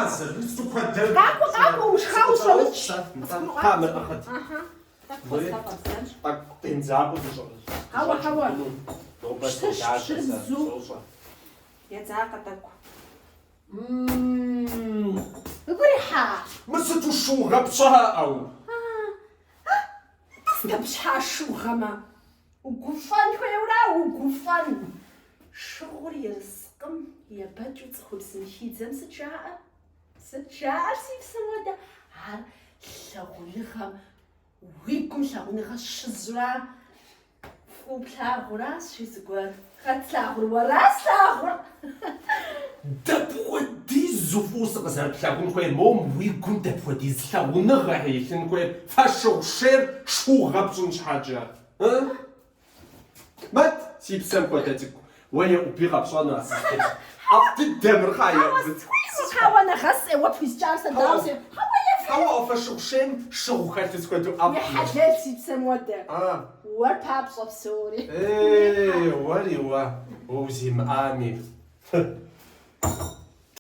حزر لسه كده قاكو مش خاوش ولا كامل أخذ اها так تنزعب وتشغل هوا لو بس شرب يا زعقتك مم بريحة مسة شو غبشها أو تبش حاشو غما وقفان خويا وقفان شغل يرزقم يا باجو تدخل سنشيد زم ستشاعر سيف سمودا عار شغلها ويكم شغلها الشزرة وبلا غراس شو سقول خاتلا غراس لا دبودي زفوس غزر تلاقون خويا موم ويكون دبودي زلاون غايشن خويا فاشو شير شو غبشن حاجة ها مات سيب سام كواتاتك ويا وبي غبشان اسيستنت أبدي دمر خايا حاوانا خاص وفي جالسة داوسي حوا فاشو شين شو خاتت كواتو أب يا حلال سيب سام ودا ور بابس اوف سوري ايه وري وا وزي مآمي